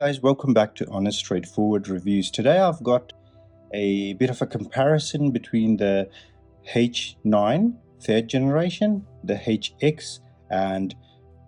Guys, welcome back to Honest Straightforward Reviews. Today I've got a bit of a comparison between the H9 third generation, the HX, and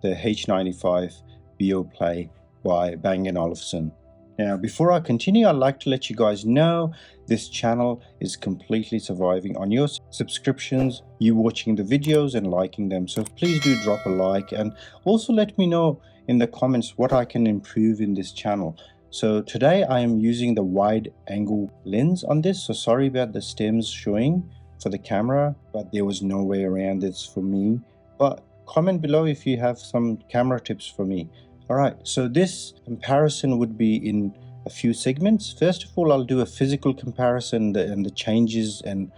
the H95 Beoplay by Bang & Olufsen. Now, before I continue, I'd like to let you guys know this channel is completely surviving on your subscriptions, you watching the videos and liking them. So please do drop a like and also let me know in the comments what I can improve in this channel. So today I am using the wide angle lens on this. So sorry about the stems showing for the camera, but there was no way around this for me. But comment below if you have some camera tips for me. Alright, so this comparison would be in a few segments. First of all, I'll do a physical comparison and the changes and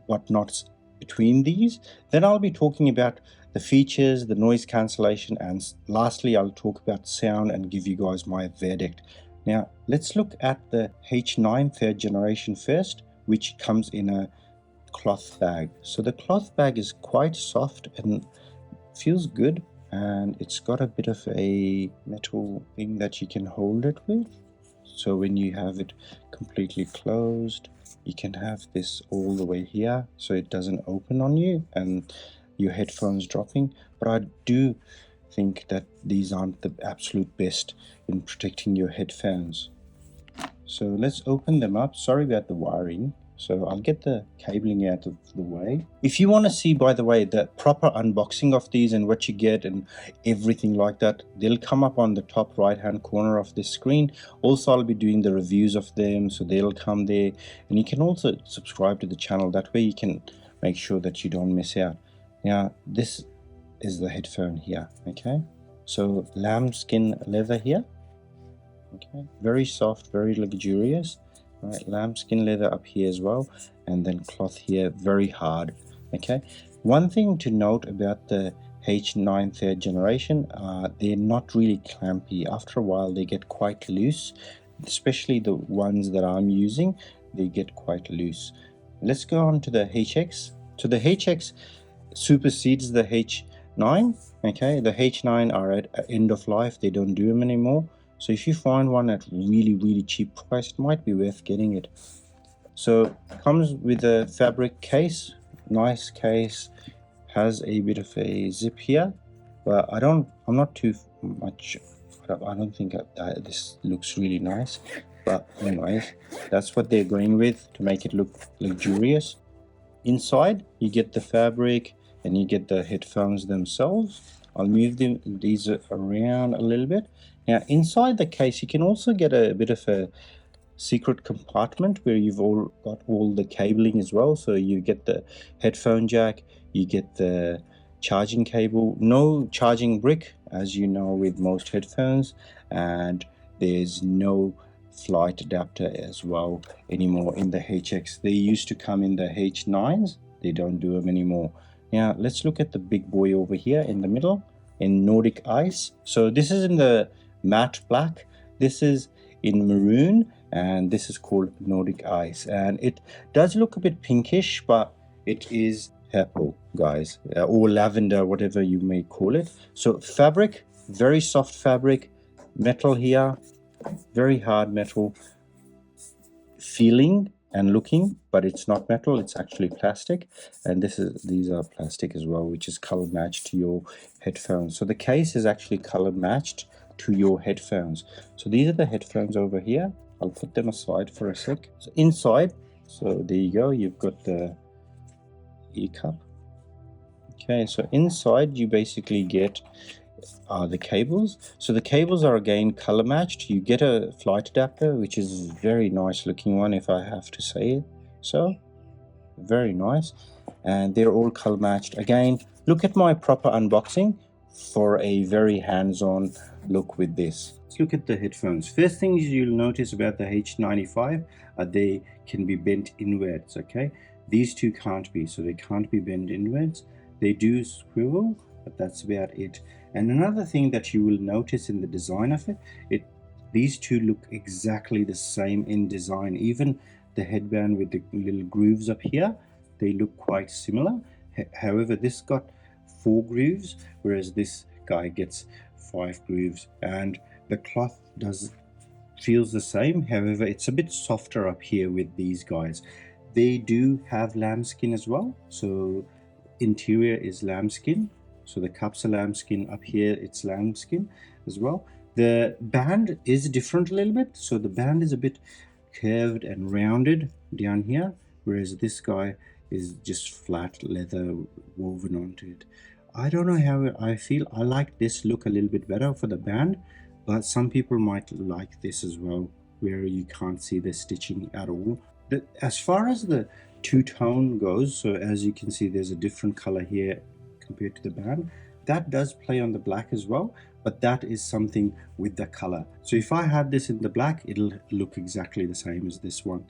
whatnots between these. Then I'll be talking about the features, the noise cancellation, and lastly I'll talk about sound and give you guys my verdict. Now let's look at the H9 third generation first, which comes in a cloth bag. So the cloth bag is quite soft and feels good, and it's got a bit of a metal thing that you can hold it with. So when you have it completely closed, you can have this all the way here so it doesn't open on you and your headphones dropping. But I do think that these aren't the absolute best in protecting your headphones. So let's open them up. Sorry about the wiring. So I'll get the cabling out of the way. If you want to see, by the way, the proper unboxing of these and what you get and everything like that, they'll come up on the top right hand corner of the screen. Also, I'll be doing the reviews of them, so they'll come there. And you can also subscribe to the channel. That way you can make sure that you don't miss out. Now, this is the headphone here, okay? So lambskin leather here, okay? Very soft, very luxurious. Right, lambskin leather up here as well, and then cloth here, very hard. Okay, one thing to note about the H9 third generation, they're not really clampy. After a while they get quite loose, especially the ones that I'm using, they get quite loose. Let's go on to the HX. So the HX supersedes the H9. Okay, the H9 are at end of life, they don't do them anymore. So if you find one at really cheap price, it might be worth getting it. So it comes with a fabric case, nice case, has a bit of a zip here, but I'm not too much, I don't think this looks really nice. But anyways, that's what they're going with to make it look luxurious. Inside you get the fabric and you get the headphones themselves. I'll move these around a little bit. Now inside the case you can also get a bit of a secret compartment where you've got all the cabling as well. So you get the headphone jack, you get the charging cable, no charging brick as you know with most headphones, and there's no flight adapter as well anymore in the HX. They used to come in the H9s, they don't do them anymore. Now let's look at the big boy over here in the middle in Nordic Ice. So this is in the matte black, this is in maroon, and this is called Nordic Ice, and it does look a bit pinkish, but it is purple, guys, or lavender, whatever you may call it. So fabric, very soft fabric, metal here, very hard metal feeling and looking, but it's not metal, it's actually plastic. And these are plastic as well, which is color matched to your headphones. So the case is actually color matched to your headphones. So these are the headphones over here. I'll put them aside for a sec. So inside, so there you go, you've got the ear cup. Okay, so inside you basically get the cables. So the cables are again color matched. You get a flight adapter, which is very nice looking one, if I have to say it so. Very nice, and they're all color matched. Again, look at my proper unboxing for a very hands-on look with this. Let's look at the headphones. First things you'll notice about the H95 are they can be bent inwards. Okay, these two can't be, so they can't be bent inwards. They do swivel, but that's about it. And another thing that you will notice in the design of it, these two look exactly the same in design. Even the headband with the little grooves up here, they look quite similar. However, this got 4 grooves, whereas this guy gets 5 grooves, and The cloth feels the same, however it's a bit softer up here with these guys. They do have lambskin as well, so interior is lambskin, so the cups are lambskin. Up here it's lambskin as well. The band is different a little bit, so the band is a bit curved and rounded down here, whereas this guy is just flat leather woven onto it. I don't know how I feel. I like this look a little bit better for the band, but some people might like this as well, where you can't see the stitching at all. As far as the two-tone goes, so as you can see there's a different color here compared to the band. That does play on the black as well, but that is something with the color. So if I had this in the black, it'll look exactly the same as this one.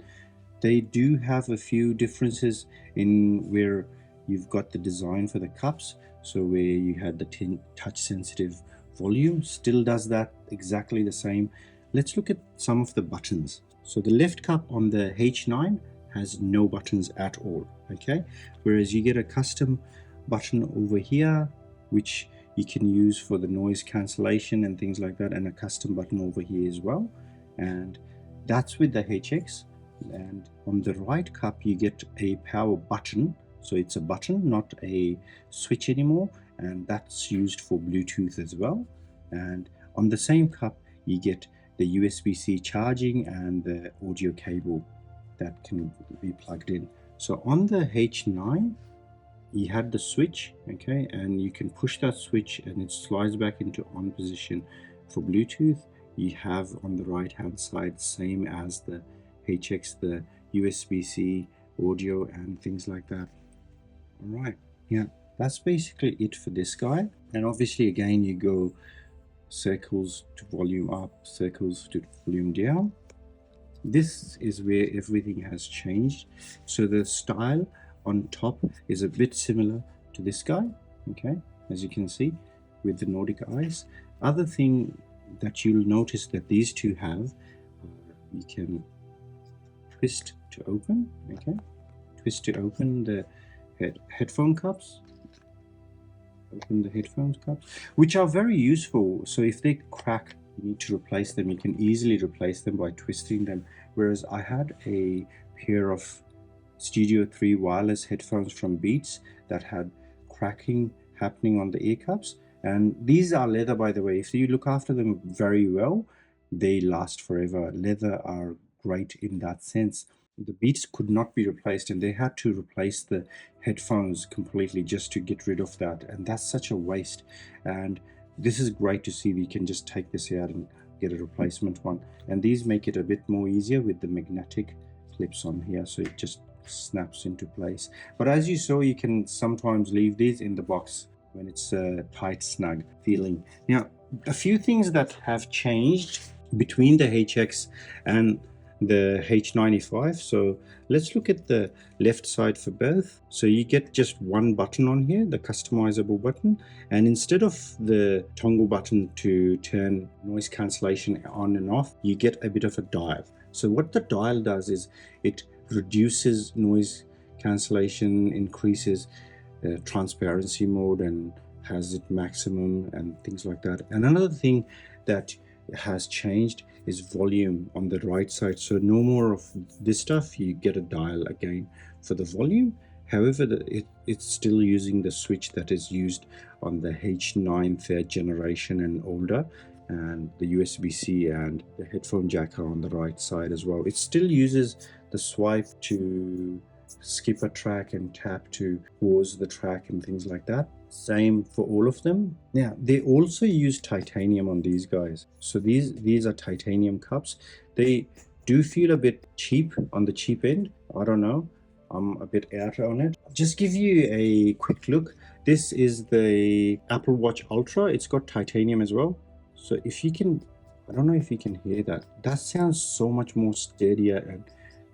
They do have a few differences in where you've got the design for the cups. So where you had the touch sensitive volume, still does that exactly the same. Let's look at some of the buttons. So the left cup on the H9 has no buttons at all, okay? Whereas you get a custom button over here, which you can use for the noise cancellation and things like that, and a custom button over here as well. And that's with the HX. And on the right cup you get a power button, so it's a button, not a switch anymore, and that's used for Bluetooth as well. And on the same cup you get the USB-C charging and the audio cable that can be plugged in. So on the H9 you had the switch, okay, and you can push that switch and it slides back into on position. For Bluetooth you have on the right hand side, same as the HX, the USB-C audio and things like that. All right, yeah, that's basically it for this guy. And obviously again you go circles to volume up, circles to volume down. This is where everything has changed. So the style on top is a bit similar to this guy, okay, as you can see with the Nordic eyes. Other thing that you'll notice that these two have, you can twist to open, okay, twist to open the headphone cups, open the headphones cups, which are very useful. So if they crack, you need to replace them, you can easily replace them by twisting them. Whereas I had a pair of Studio 3 wireless headphones from Beats that had cracking happening on the ear cups, and these are leather, by the way. If you look after them very well, they last forever. Leather are great in that sense. The Beats could not be replaced, and they had to replace the headphones completely just to get rid of that, and that's such a waste. And this is great to see that you can just take this out and get a replacement one, and these make it a bit more easier with the magnetic clips on here, so it just snaps into place. But as you saw, you can sometimes leave these in the box when it's a tight, snug feeling. Now, a few things that have changed between the HX and the H95. So let's look at the left side for both. So you get just one button on here, the customizable button, and instead of the toggle button to turn noise cancellation on and off, you get a bit of a dial. So what the dial does is it reduces noise cancellation, increases transparency mode, and has it maximum and things like that. And another thing that has changed is volume on the right side. So no more of this stuff, you get a dial again for the volume. However, it's still using the switch that is used on the H9 third generation and older, and the USB-C and the headphone jack are on the right side as well. It still uses the swipe to skip a track and tap to pause the track and things like that. Same for all of them. Now they also use titanium on these guys. So these are titanium cups. They do feel a bit cheap, on the cheap end. I don't know, I'm a bit out on it. Just give you a quick look. This is the Apple Watch Ultra. It's got titanium as well. So if you can, I don't know if you can hear that. That sounds so much more sturdier, and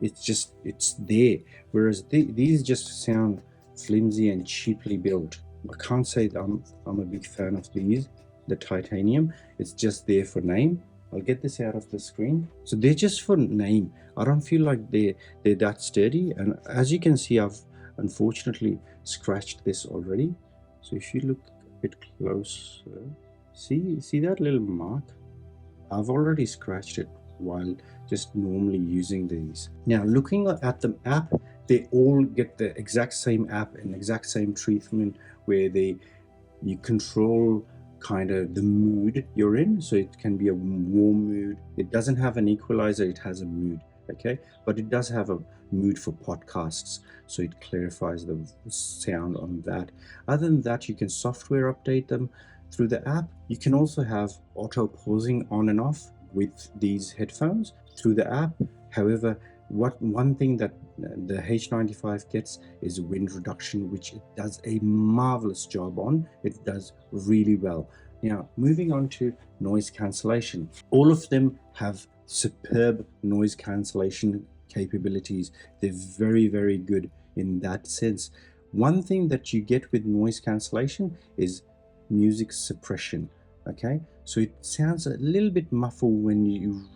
it's there. Whereas these just sound flimsy and cheaply built. I can't say that I'm a big fan of these, the titanium. It's just there for name. I'll get this out of the screen. So they're just for name. I don't feel like they're that sturdy. And as you can see, I've unfortunately scratched this already. So if you look a bit closer, see that little mark? I've already scratched it while just normally using these. Now looking at the app, they all get the exact same app and exact same treatment where you control kind of the mood you're in. So it can be a warm mood. It doesn't have an equalizer, it has a mood, okay? But it does have a mood for podcasts, so it clarifies the sound on that. Other than that, you can software update them through the app. You can also have auto pausing on and off with these headphones through the app. However, one thing that the H95 gets is wind reduction, which it does a marvelous job on. It does really well. Now, moving on to noise cancellation. All of them have superb noise cancellation capabilities. They're very, very good in that sense. One thing that you get with noise cancellation is music suppression. Okay, so it sounds a little bit muffled when you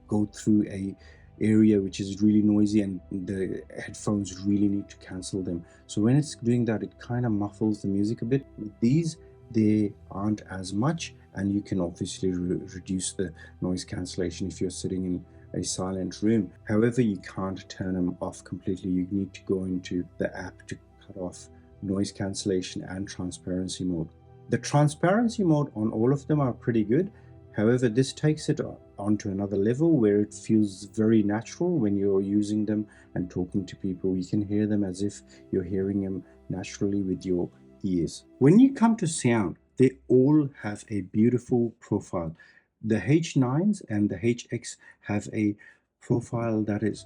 go through a area which is really noisy and the headphones really need to cancel them. So when it's doing that, it kind of muffles the music a bit. With these, they aren't as much, and you can obviously reduce the noise cancellation if you're sitting in a silent room. However, you can't turn them off completely. You need to go into the app to cut off noise cancellation and transparency mode. The transparency mode on all of them are pretty good. However, this takes it onto another level where it feels very natural when you're using them and talking to people. You can hear them as if you're hearing them naturally with your ears. When you come to sound, they all have a beautiful profile. The H9s and the HX have a profile that is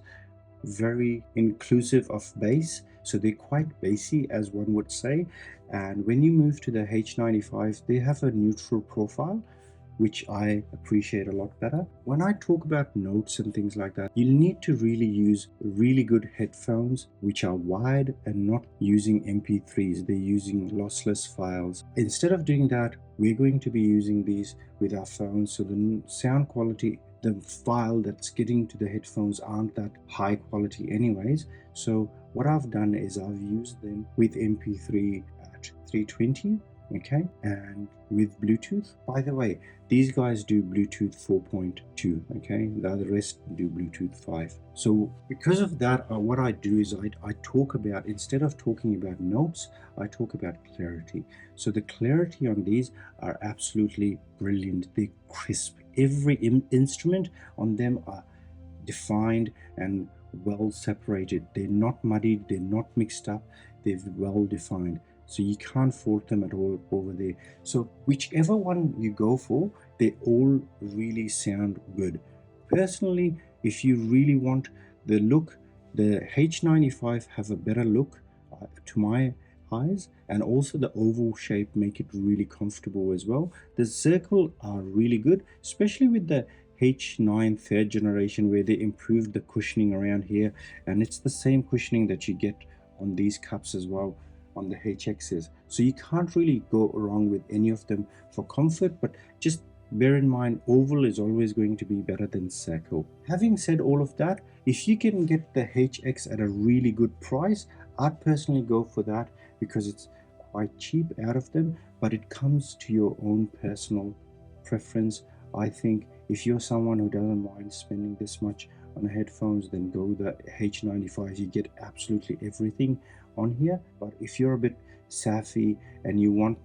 very inclusive of bass, so they're quite bassy, as one would say. And when you move to the H95, they have a neutral profile, which I appreciate a lot better. When I talk about notes and things like that, you need to really use really good headphones which are wired and not using MP3s. They're using lossless files. Instead of doing that, we're going to be using these with our phones, so the sound quality, the file that's getting to the headphones aren't that high quality anyways. So what I've done is I've used them with MP3 at 320, okay, and with Bluetooth. By the way, these guys do Bluetooth 4.2, okay, the rest do Bluetooth 5. So because of that, what I do is I talk about, instead of talking about notes, I talk about clarity. So the clarity on these are absolutely brilliant. They're crisp. Every instrument on them are defined and well separated. They're not muddied, they're not mixed up, they're well defined. So you can't fault them at all over there. So whichever one you go for, they all really sound good. Personally, if you really want the look, the H95 have a better look to my eyes, and also the oval shape make it really comfortable as well. The circle are really good, especially with the H9 third generation, where they improved the cushioning around here, and it's the same cushioning that you get on these cups as well on the HXs. So you can't really go wrong with any of them for comfort, but just bear in mind, oval is always going to be better than circle. Having said all of that, if you can get the HX at a really good price, I'd personally go for that because it's quite cheap out of them, but it comes to your own personal preference. I think if you're someone who doesn't mind spending this much on headphones, then go the H95. You get absolutely everything on here. But if you're a bit savvy and you want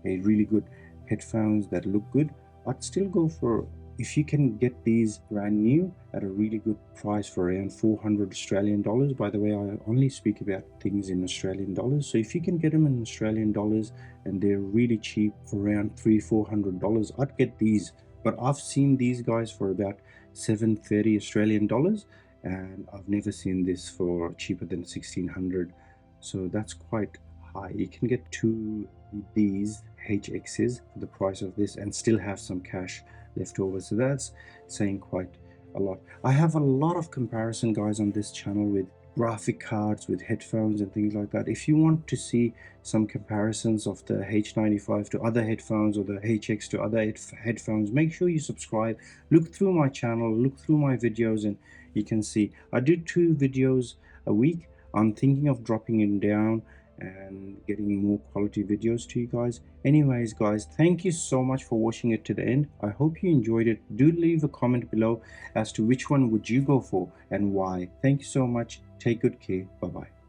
a really good headphones that look good, I'd still go for, if you can get these brand new at a really good price for around 400 Australian dollars. By the way, I only speak about things in Australian dollars. So if you can get them in Australian dollars and they're really cheap for around $300-400, I'd get these. But I've seen these guys for about 730 Australian dollars, and I've never seen this for cheaper than 1600. So that's quite high. You can get two these HXs for the price of this and still have some cash left over. So that's saying quite a lot. I have a lot of comparison guys on this channel with graphic cards, with headphones and things like that. If you want to see some comparisons of the H95 to other headphones or the HX to other headphones, make sure you subscribe, look through my channel, look through my videos, and you can see I do 2 videos a week. I'm thinking of dropping it down and getting more quality videos to you guys. Anyways guys, thank you so much for watching it to the end. I hope you enjoyed it. Do leave a comment below as to which one would you go for and why. Thank you so much. Take good care. Bye bye.